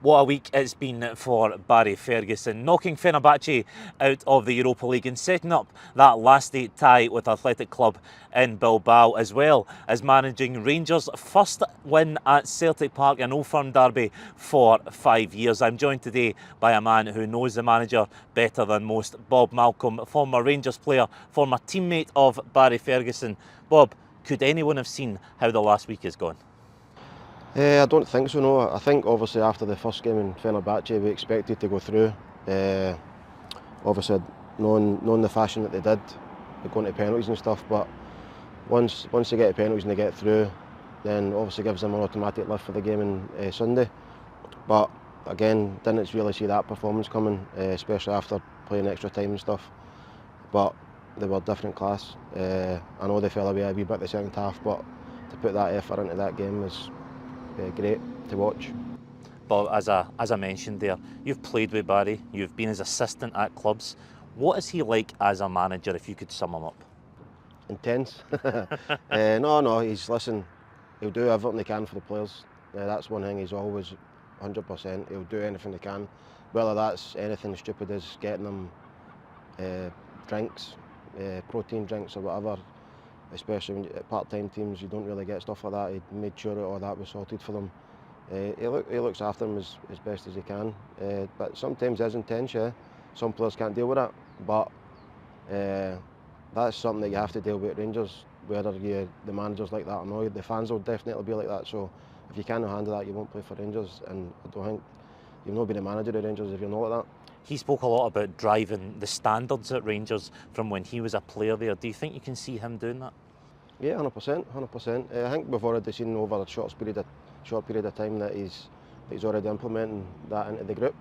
What a week it's been for Barry Ferguson, knocking Fenerbahce out of the Europa League and setting up that last day tie with Athletic Club in Bilbao, as well as managing Rangers' first win at Celtic Park, an Old Firm derby for 5 years. I'm joined today by a man who knows the manager better than most, Bob Malcolm, former Rangers player, former teammate of Barry Ferguson. Bob, could anyone have seen how the last week has gone? I don't think so, no. I think obviously after the first game in Fenerbahce we expected to go through. Obviously knowing the fashion that they did, going to penalties and stuff, but once they get to penalties and they get through, then obviously gives them an automatic lift for the game on Sunday. But again, didn't really see that performance coming, especially after playing extra time and stuff. But they were different class. I know they fell away a wee bit the second half, but to put that effort into that game was great to watch. But as I mentioned there, you've played with Barry, you've been his assistant at clubs. What is he like as a manager, if you could sum him up? Intense. No, he'll do everything he can for the players. That's one thing, he's always 100%. He'll do anything he can, whether that's anything stupid as getting them drinks, protein drinks or whatever. Especially when at part-time teams, you don't really get stuff like that. He made sure that all that was sorted for them. He looks after them as best as he can. But sometimes it's intense, yeah. Some players can't deal with that. But that's something that you have to deal with at Rangers, whether the manager's like that or not. The fans will definitely be like that. So if you can't handle that, you won't play for Rangers. And I don't think you've not been a manager at Rangers if you're not like that. He spoke a lot about driving the standards at Rangers from when he was a player there. Do you think you can see him doing that? Yeah, 100%, 100%. I think we've already seen over a short period of time that he's already implementing that into the group.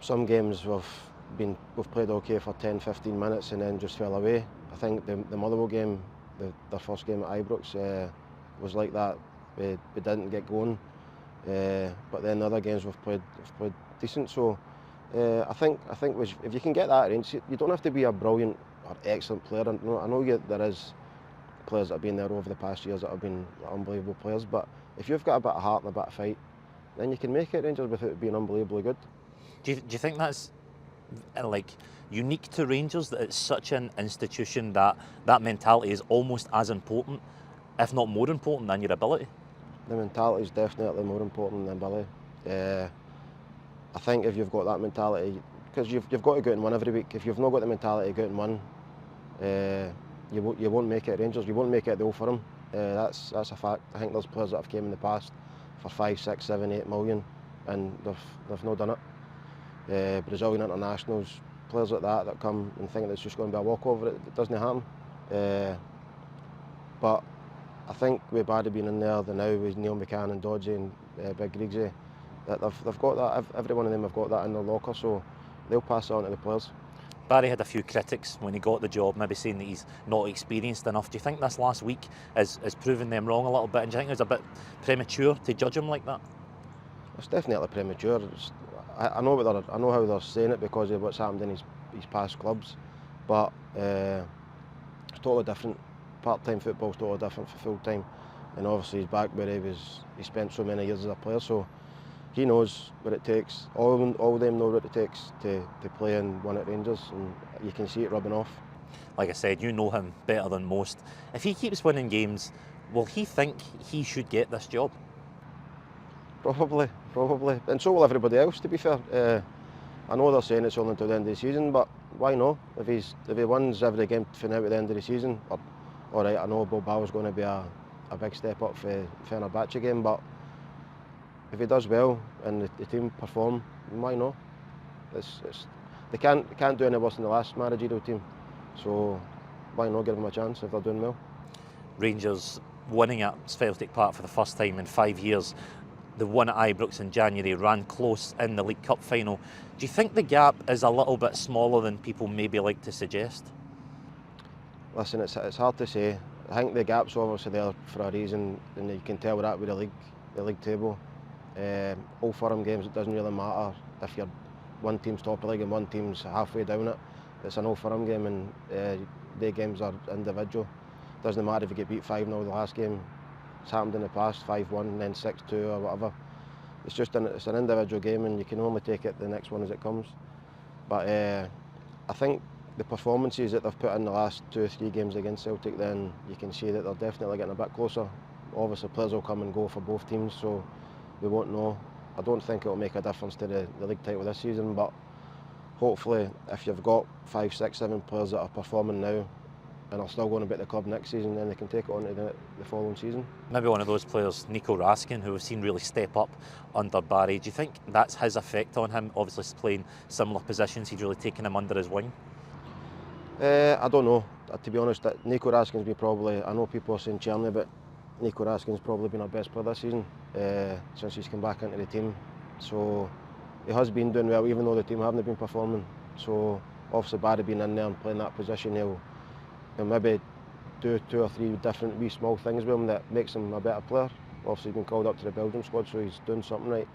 Some games we've played okay for 10-15 minutes and then just fell away. I think the Motherwell game, their first game at Ibrox, was like that. We didn't get going, but then the other games we've played decent. So I think if you can get that range, you don't have to be a brilliant or excellent player. I know there is players that have been there over the past years that have been unbelievable players, but if you've got a bit of heart and a bit of fight, then you can make it Rangers without being unbelievably good. Do you think that's like unique to Rangers, that it's such an institution that mentality is almost as important, if not more important, than your ability? The mentality is definitely more important than ability. I think if you've got that mentality, because you've got to go out and win every week. If you've not got the mentality to go out and win, you won't make it at Rangers. You won't make it at the Old Firm. That's a fact. I think there's players that have came in the past for 5, 6, 7, 8 million, and they've not done it. Brazilian internationals, players like that come and think it's just going to be a walkover. It doesn't happen. But I think with Barry being in there, now with Neil McCann and Dodgy and Big Griggsy, that they've got that. Every one of them have got that in their locker, so they'll pass it on to the players. Barry had a few critics when he got the job, maybe saying that he's not experienced enough. Do you think this last week has proven them wrong a little bit? And do you think it was a bit premature to judge him like that? It's definitely premature. I know how they're saying it because of what's happened in his past clubs, but it's totally different. Part-time football is totally different for full-time, and obviously he's back where he spent so many years as a player, so he knows what it takes. All of them know what it takes to play and win at Rangers, and you can see it rubbing off. Like I said, you know him better than most. If he keeps winning games, will he think he should get this job? Probably, and so will everybody else. To be fair, I know they're saying it's only until the end of the season, but why not? If he wins every game from now at the end of the season, all right, I know Bilbao is going to be a big step up for the Fenerbahce game, but if he does well and the team perform, why not? They can't do any worse than the last managerial team, so why not give them a chance if they're doing well? Rangers winning at Celtic Park for the first time in 5 years. The one at Ibrox in January ran close in the League Cup final. Do you think the gap is a little bit smaller than people maybe like to suggest? Listen, it's hard to say. I think the gap's obviously there for a reason, and you can tell that with the league table. Old Firm games, it doesn't really matter if you're one team's top of the league and one team's halfway down it. It's an Old Firm game, and their games are individual. Doesn't matter if you get beat 5-0 the last game. It's happened in the past, 5-1, then 6-2 or whatever. it's just it's an individual game, and you can only take it the next one as it comes. But I think the performances that they've put in the last 2 or 3 games against Celtic, then you can see that they're definitely getting a bit closer. Obviously players will come and go for both teams, so we won't know. I don't think it will make a difference to the league title this season, but hopefully if you've got 5, 6, 7 players that are performing now and are still going to be at the club next season, then they can take it on to the following season. Maybe one of those players, Nico Raskin, who we've seen really step up under Barry. Do you think that's his effect on him? Obviously playing similar positions, he's really taken him under his wing. I don't know. To be honest, Nico Raskin's been probably, I know people are saying Cherny, but Nico Raskin's probably been our best player this season since he's come back into the team. So he has been doing well, even though the team haven't been performing. So obviously Barry being in there and playing that position, he'll maybe do 2 or 3 different wee small things with him that makes him a better player. Obviously he's been called up to the Belgium squad, so he's doing something right.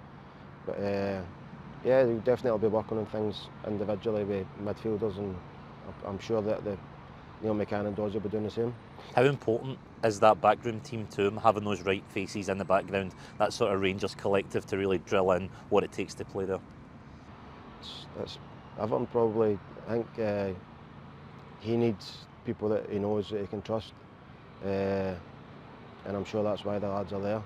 But yeah, he'll definitely be working on things individually with midfielders, and I'm sure that Neil McCann and Dodge will be doing the same. How important is that backroom team to him, having those right faces in the background, that sort of Rangers collective to really drill in what it takes to play there? It's Everton probably. I think he needs people that he knows that he can trust, and I'm sure that's why the lads are there.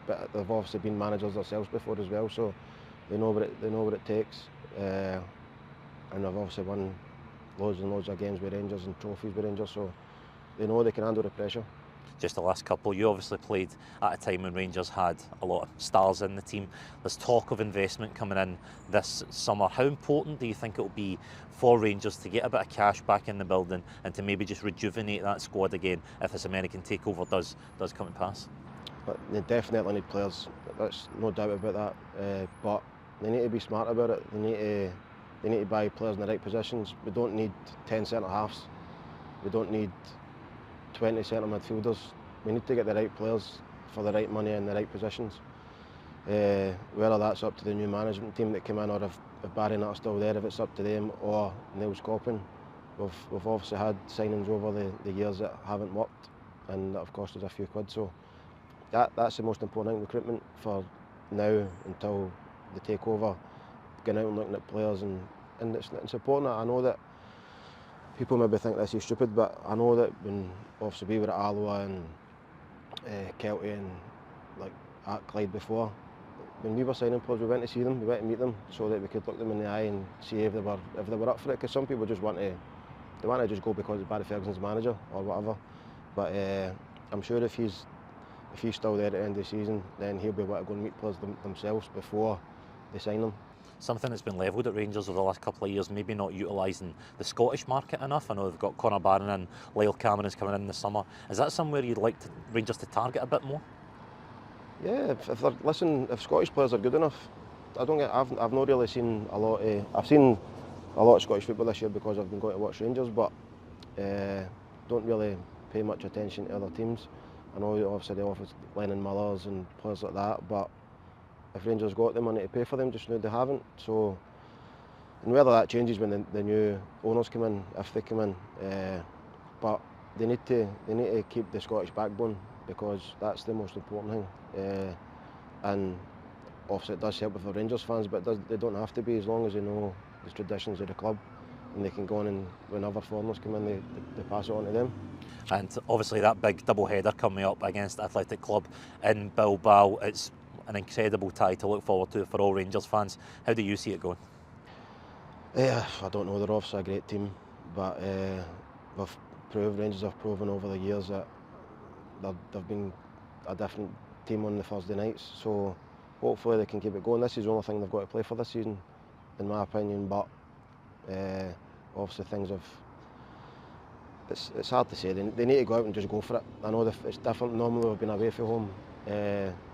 But they've obviously been managers themselves before as well, so they know what it takes, and they've obviously won loads and loads of games with Rangers and trophies with Rangers, so they know they can handle the pressure. Just the last couple, you obviously played at a time when Rangers had a lot of stars in the team. There's talk of investment coming in this summer. How important do you think it will be for Rangers to get a bit of cash back in the building and to maybe just rejuvenate that squad again if this American takeover does come to pass? But they definitely need players, there's no doubt about that, but they need to be smart about it. They need to buy players in the right positions. We don't need 10 centre-halves. We don't need 20 centre midfielders. We need to get the right players for the right money in the right positions. Whether that's up to the new management team that came in, or if Barry and I are still there, if it's up to them, or Neil Scoppin. We've obviously had signings over the years that haven't worked, and that have cost us a few quid. So that's the most important thing, recruitment for now until the takeover. Going out and looking at players, and it's important. I know that people maybe think this is stupid, but I know that when obviously we were at Alloa and Celtic and like at Clyde before, when we were signing players, we went to see them, we went to meet them, so that we could look them in the eye and see if they were up for it. Because some people just want to just go because Barry Ferguson's manager or whatever. But I'm sure if he's still there at the end of the season, then he'll be able to go and meet players themselves before they sign them. Something that's been levelled at Rangers over the last couple of years, maybe not utilising the Scottish market enough. I know they've got Conor Barron and Lyle Cameron's coming in this summer. Is that somewhere you'd like Rangers to target a bit more? Yeah, if Scottish players are good enough, I've not really seen a lot. I've seen a lot of Scottish football this year because I've been going to watch Rangers, but don't really pay much attention to other teams. I know obviously they offer Lennon Millers and players like that, but if Rangers got the money to pay for them, just now they haven't. So, and whether that changes when the new owners come in, if they come in, but they need to keep the Scottish backbone, because that's the most important thing. And obviously it does help with the Rangers fans, but they don't have to be, as long as they know the traditions of the club, and they can go on, and when other foreigners come in, they pass it on to them. And obviously that big double header coming up against Athletic Club in Bilbao, it's an incredible tie to look forward to for all Rangers fans. How do you see it going? I don't know, they're obviously a great team, but Rangers have proven over the years that they've been a different team on the Thursday nights, so hopefully they can keep it going. This is the only thing they've got to play for this season, in my opinion, but obviously things have... It's hard to say. They need to go out and just go for it. I know it's different. Normally we've been away from home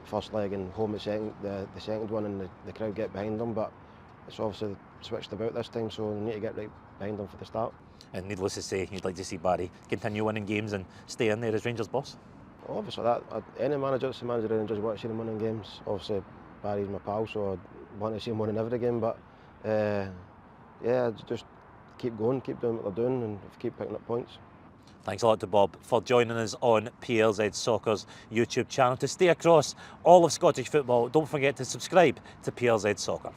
first leg and home at the second one, and the crowd get behind them, but it's obviously switched about this time, so they need to get right behind them for the start. And needless to say, you'd like to see Barry continue winning games and stay in there as Rangers boss? Obviously, any manager that's the manager of Rangers wants to see them winning games. Obviously Barry's my pal, so I want to see him winning every game, but yeah, just keep going, keep doing what they're doing, and keep picking up points. Thanks a lot to Bob for joining us on PLZ Soccer's YouTube channel. To stay across all of Scottish football, don't forget to subscribe to PLZ Soccer.